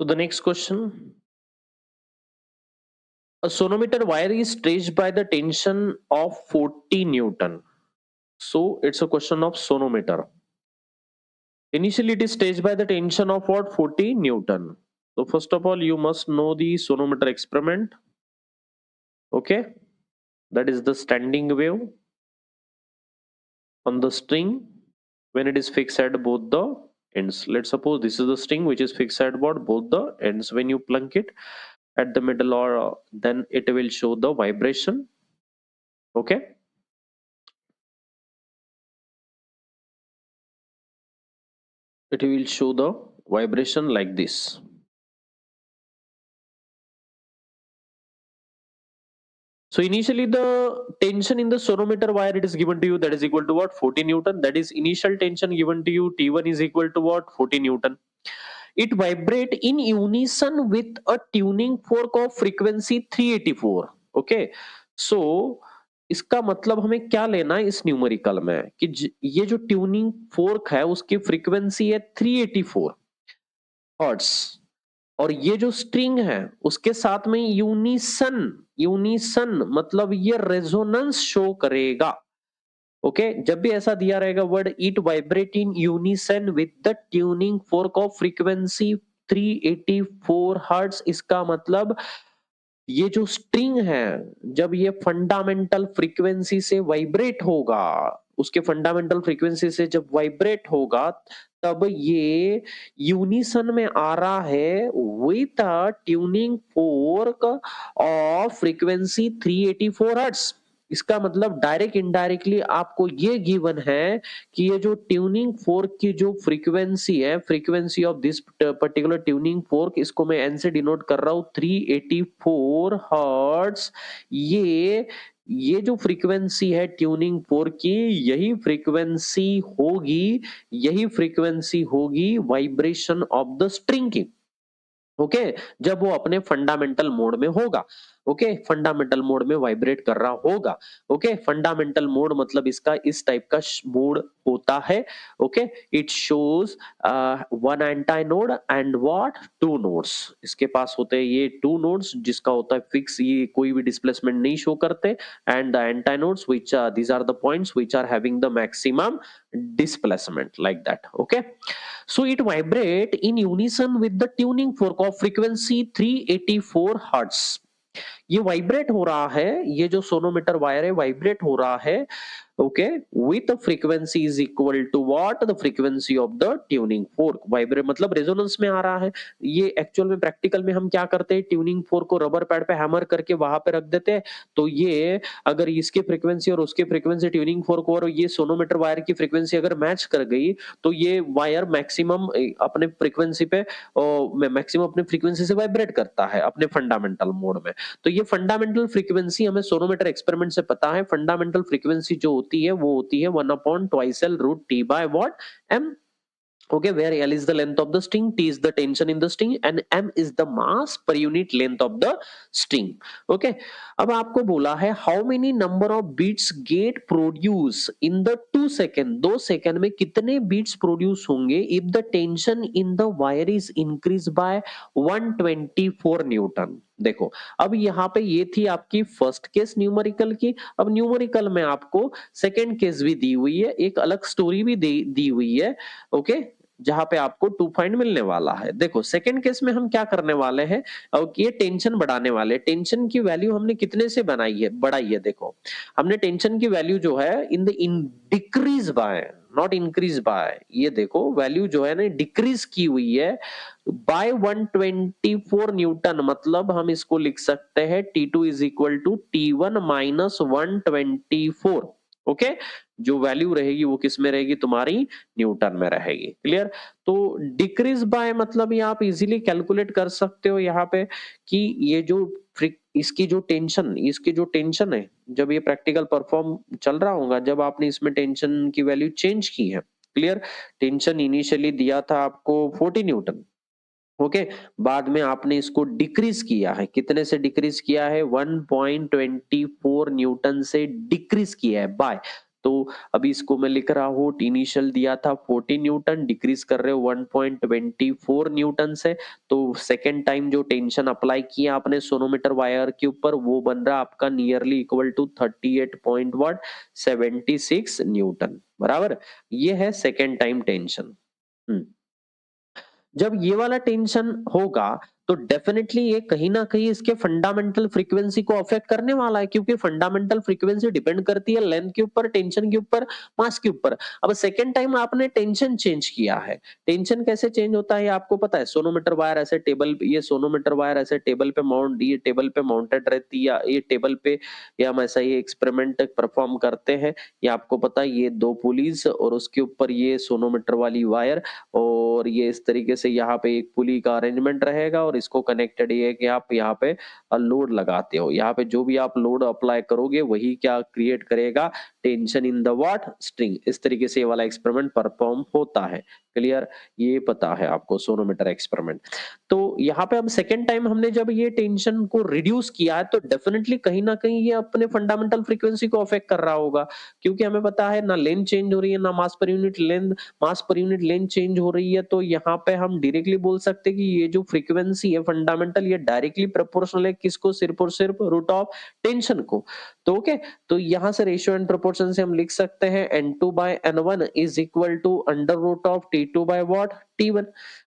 So the next question. A sonometer wire is stretched by the tension of 40 Newton. So it's a question of sonometer. Initially it is stretched by the tension of what? 40 Newton. So first of all, you must know the sonometer experiment. Okay. That is the standing wave on the string when it is fixed at both the ends. Let's suppose this is the string which is fixed at both the ends. When you plunk it at the middle, or then it will show the vibration. Okay. It will show the vibration like this. So initially the tension in the sonometer wire, it is given to you, that is equal to what? 40 Newton. That is initial tension given to you, T1 is equal to what? 40 Newton. It vibrate in unison with a tuning fork of frequency 384. Okay. So इसका मतलब हमें क्या लेना है इस numerical में कि ये जो ट्यूनिंग फोर्क है उसकी फ्रीक्वेंसी है 384 हर्ट्ज, और ये जो स्ट्रिंग है उसके साथ में यूनिसन, यूनिसन मतलब ये रेजोनेंस शो करेगा. ओके जब भी ऐसा दिया रहेगा word, it vibrate in unison with the tuning fork of frequency 384 hertz, इसका मतलब ये जो स्ट्रिंग है जब ये फंडामेंटल फ्रीक्वेंसी से वाइब्रेट होगा, उसके फंडामेंटल फ्रीक्वेंसी से जब वाइब्रेट होगा तब ये यूनिसन में आ रहा है with tuning fork of frequency 384 hertz. इसका मतलब डायरेक्ट इनडायरेक्टली आपको ये गिवन है कि ये जो ट्यूनिंग फोर्क की जो फ्रीक्वेंसी है, frequency of this particular tuning fork, इसको मैं एन से डिनोट कर रहा हूं 384 हर्ट्ज. ये जो फ्रीक्वेंसी है ट्यूनिंग फोर्क की, यही फ्रीक्वेंसी होगी वाइब्रेशन ऑफ द स्ट्रिंग की. ओके जब वो अपने फंडामेंटल मोड में होगा. ओके फंडामेंटल मोड में वाइब्रेट कर रहा होगा. ओके फंडामेंटल मोड मतलब इसका इस टाइप का मोड होता है. Okay it shows one anti node and what two nodes. इसके पास होते हैं ये टू नोड्स जिसका होता है फिक्स, ये कोई भी डिस्प्लेसमेंट नहीं शो करते. And the anti nodes which these are the points which are having the maximum displacement like that. Okay. So it vibrate in unison with the tuning fork of frequency 384 hertz. ये vibrate हो रहा है, ये जो sonometer wire है vibrate हो रहा है. Okay with frequency is equal to what? The frequency of the tuning fork. Vibrate मतलब रेजोनेंस में आ रहा है. ये एक्चुअल में प्रैक्टिकल में हम क्या करते हैं, ट्यूनिंग फोर्क को रबर पैड पे हैमर करके वहां पे रख देते हैं. तो ये अगर इसकी फ्रीक्वेंसी और उसकी फ्रीक्वेंसी, ट्यूनिंग फोर्क और ये सोनोमीटर वायर की फ्रीक्वेंसी अगर मैच कर गई तो ये वायर मैक्सिमम अपने फ्रीक्वेंसी पे मैक्सिमम अपने फ्रीक्वेंसी से वाइब्रेट करता है अपने फंडामेंटल मोड में. तो ये फंडामेंटल फ्रीक्वेंसी हमें सोनोमीटर एक्सपेरिमेंट से पता है. फंडामेंटल फ्रीक्वेंसी जो होती है वो होती है 1/2L√T/M. Okay, where L is the length of the string, T is the tension in the string, and M is the mass per unit length of the string. Okay, अब आपको बोला है how many number of beats get produce in the 2 second, 2 second में कितने beats produce होंगे if the tension in the wire is increased by 124 Newton. देखो अब यहाँ पे ये थी आपकी फर्स्ट केस न्यूमेरिकल की. अब न्यूमेरिकल में आपको सेकंड केस भी दी हुई है, एक अलग स्टोरी भी दी हुई है. ओके जहां पे आपको 2 पॉइंट मिलने वाला है. देखो सेकंड केस में हम क्या करने वाले हैं, और ये टेंशन बढ़ाने वाले. टेंशन की वैल्यू हमने कितने से बढ़ाई है. देखो हमने टेंशन की वैल्यू जो है in decrease by, not increase by, ये देखो वैल्यू जो है ना डिक्रीज की हुई है बाय 124 न्यूटन. मतलब हम इसको लिख सकते हैं T2 is equal to T1 minus 124. Okay जो वैल्यू रहेगी वो किस में रहेगी, तुम्हारी न्यूटन में रहेगी. क्लियर. तो डिक्रीज बाय मतलब ये आप इजीली कैलकुलेट कर सकते हो यहाँ पे कि ये जो इसकी जो टेंशन है जब ये प्रैक्टिकल परफॉर्म चल रहा होगा, जब आपने इसमें टेंशन की वैल्यू चेंज की है. क्लियर. टेंशन इनिशियली दिया था आपको 40 न्यूटन. ओके बाद में आपने इसको डिक्रीज किया है, कितने से डिक्रीज किया है, 1.24 न्यूटन से डिक्रीज किया है बाय. तो अभी इसको मैं लिख रहा हूँ, इनिशियल दिया था 40 न्यूटन, डिक्रीज कर रहे हो 1.24 न्यूटन से, तो सेकेंड टाइम जो टेंशन अप्लाई किया आपने सोनोमीटर वायर के ऊपर वो बन रहा आपका नियरली इक्वल टू 38.76 न्यूटन, बराबर। ये है सेकेंड टाइम टेंशन। जब ये वाला टेंशन होगा तो डेफिनेटली ये कहीं ना कहीं इसके फंडामेंटल फ्रीक्वेंसी को अफेक्ट करने वाला है, क्योंकि फंडामेंटल फ्रीक्वेंसी डिपेंड करती है लेंथ के ऊपर, टेंशन के ऊपर, मास के ऊपर। अब सेकेंड टाइम आपने टेंशन चेंज किया है। टेंशन कैसे चेंज होता है ये आपको पता है। सोनोमीटर वायर ऐसे टेबल, ये सोनोमीटर वायर ऐसे टेबल पे माउंट, ये टेबल पे माउंटेड रहती है, या ये टेबल पे, या हम ऐसा ये एक्सपेरिमेंट परफॉर्म करते हैं। ये आपको पता है, ये दो पुलीज और उसके ऊपर ये सोनोमीटर वाली वायर, और ये इस तरीके से यहाँ पे एक पुली का अरेंजमेंट रहेगा, और इसको कनेक्टेड ये है कि आप यहाँ पे लोड लगाते हो, यहाँ पे जो भी आप लोड अप्लाई करोगे वही क्या क्रिएट करेगा, tension in the what string. इस तरीके से ये वाला एक्सपेरिमेंट परफॉर्म होता है। क्लियर, ये पता है आपको सोनोमीटर एक्सपेरिमेंट। तो यहाँ पे अब सेकेंड टाइम हमने जब ये टेंशन को रिड्यूस किया है तो डेफिनेटली कहीं ना कहीं ये अपने फंडामेंटल फ्रीक्वेंसी को अफेक्ट कर रहा होगा, क्योंकि हमें पता है ना लेंथ चेंज हो रही है ना मास पर यूनिट लेंथ, मास पर यूनिट लेंथ चेंज हो रही है। तो यहाँ पे हम डायरेक्टली बोल सकते हैं कि ये जो फ्रीक्वेंसी है फंडामेंटल, ये डायरेक्टली प्रोपोर्शनल है किसको, सिर्फ और सिर्फ रूट ऑफ टेंशन को। तो ओके, तो यहाँ से रेशियो एंड प्रोपोर्शन से हम लिख सकते हैं N2 by N1 is equal to under root of T2 by what, T1।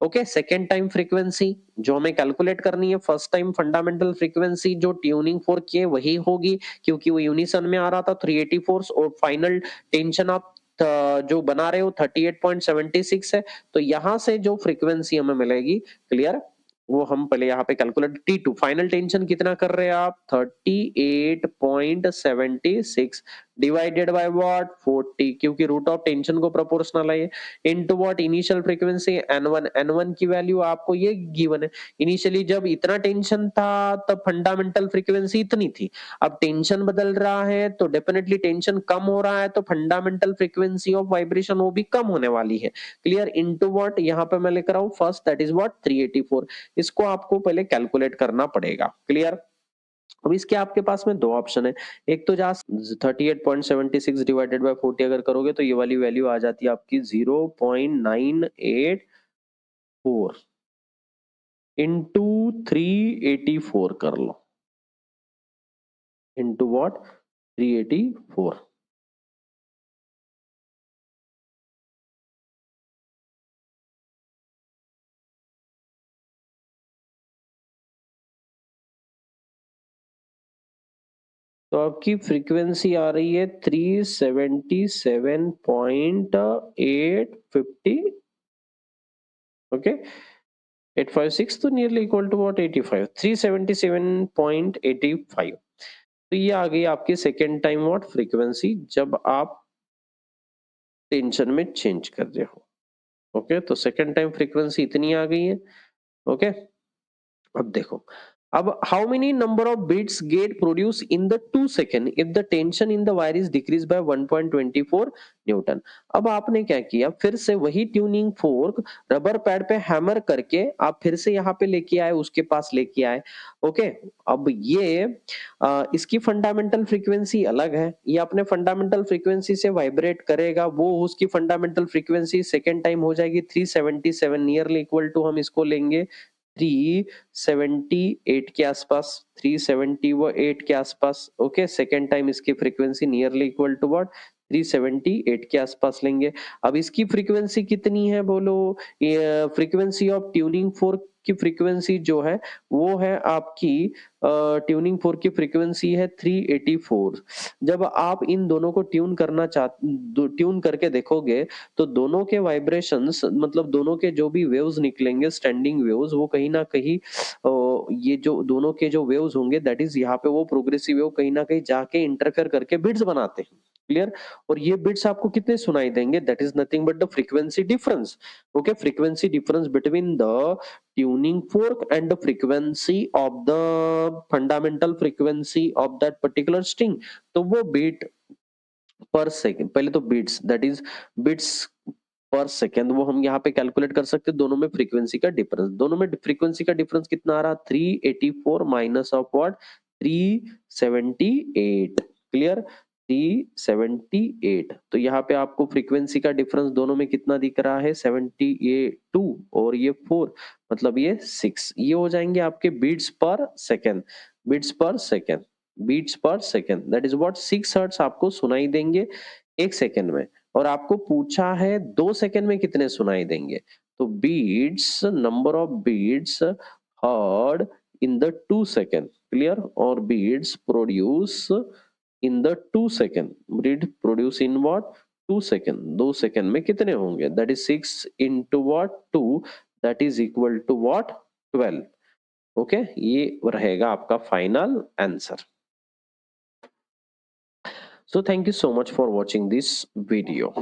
Okay, second time frequency जो हमें कैलकुलेट करनी है, फर्स्ट टाइम फंडामेंटल फ्रीक्वेंसी जो ट्यूनिंग फोर्क की है वही होगी, क्योंकि वो यूनिसन में आ रहा था 384, और फाइनल टेंशन आप जो बना रहे हो 38.76 है। तो यहां से जो फ्रीक्वेंसी हमें मिलेगी, क्लियर, वो हम पहले यहाँ पे कैलकुलेट, T2 फाइनल टेंशन कितना कर रहे हैं आप, 38.76 डिवाइडेड बाय व्हाट, 40, क्योंकि रूट ऑफ टेंशन को प्रोपोर्शनल है, into what initial frequency N1। N1 की वैल्यू आपको ये गिवन है। इनिशियली जब इतना टेंशन था तब फंडामेंटल फ्रीक्वेंसी इतनी थी, अब टेंशन बदल रहा है तो डेफिनेटली टेंशन कम हो रहा है, तो फंडामेंटल फ्रीक्वेंसी ऑफ वाइब्रेशन वो भी कम होने वाली है। क्लियर, इनटू व्हाट यहाँ पे मैं लिख रहा हूँ फर्स्ट, दैट इज व्हाट 384। इसको आपको पहले कैलकुलेट करना पड़ेगा। क्लियर, अब इसके आपके पास में दो ऑप्शन है। एक तो जहां 38.76 डिवाइडेड बाय 40 अगर करोगे तो ये वाली वैल्यू आ जाती है आपकी 0.984 इंटू 384 कर लो, इंटू व्हाट 384। तो आपकी फ्रीक्वेंसी आ रही है 377.850, ओके 856, तो नियरली इक्वल टू व्हाट 85, 377.85। तो ये आ गई आपकी सेकेंड टाइम व्हाट फ्रीक्वेंसी जब आप टेंशन में चेंज कर रहे हो। ओके, तो सेकेंड टाइम फ्रीक्वेंसी इतनी आ गई है। ओके, अब देखो, अब how many number of beats get produce in the 2 second if the tension in the wire is decrease by 1.24 newton. अब आपने क्या किया, फिर से वही ट्यूनिंग फोर्क रबर पैड पे हैमर करके आप फिर से यहाँ पे लेके आए, उसके पास लेके आए। ओके, अब ये इसकी फंडामेंटल फ्रीक्वेंसी अलग है, ये अपने फंडामेंटल फ्रीक्वेंसी से वाइब्रेट करेगा, वो उसकी फंडामेंटल फ्रीक्वेंसी सेकेंड टाइम हो जाएगी 377, नियरली इक्वल टू हम इसको लेंगे 378 के आसपास, 378 के आसपास। ओके, सेकेंड टाइम इसकी frequency nearly equal to what 378 के आसपास लेंगे। अब इसकी फ्रीक्वेंसी कितनी है बोलो, ये फ्रीक्वेंसी ऑफ ट्यूनिंग फोर्क की फ्रीक्वेंसी जो है वो है आपकी, ट्यूनिंग फोर्क की फ्रीक्वेंसी है 384। जब आप इन दोनों को ट्यून करके देखोगे तो दोनों के वाइब्रेशंस, मतलब दोनों के जो भी वेव्स निकलेंगे स्टैंडिंग वेव्स, वो कहीं ना कहीं ये जो दोनों के जो वेव्स होंगे दैट इज यहाँ पे वो प्रोग्रेसिव वेव कहीं ना कहीं जाके इंटरफेयर करके बिट्स बनाते हैं। क्लियर, और ये बिट्स आपको कितने सुनाई देंगे, that is nothing but the frequency difference. Okay, frequency difference between the tuning fork and the frequency of the fundamental frequency of that particular string। तो वो बीट पर सेकंड, पहले तो बीट्स, दैट इज बिट्स पर second, वो हम यहाँ पे कैलकुलेट कर सकते हैं। दोनों में फ्रीक्वेंसी का डिफरेंस, दोनों में फ्रीक्वेंसी का डिफरेंस कितना आ रहा, 384 माइनस ऑफ व्हाट 378। क्लियर, 378। तो यहाँ पे आपको फ्रीक्वेंसी का डिफरेंस दोनों में कितना दिख रहा है, 72 और ये 4, मतलब ये 6। ये हो जाएंगे आपके beats per second, beats per second, beats per second, that is what 6 hertz आपको सुनाई देंगे 1 सेकेंड में। और आपको पूछा है 2 सेकेंड में कितने सुनाई देंगे, तो beats, number of beats heard in the 2 second, clear, और beats produce in the 2 second, breed produce in what 2 second, 2 second में कितने होंगे, that is 6 into what 2, that is equal to what 12। Okay, ये रहेगा आपका final answer. So thank you so much for watching this video.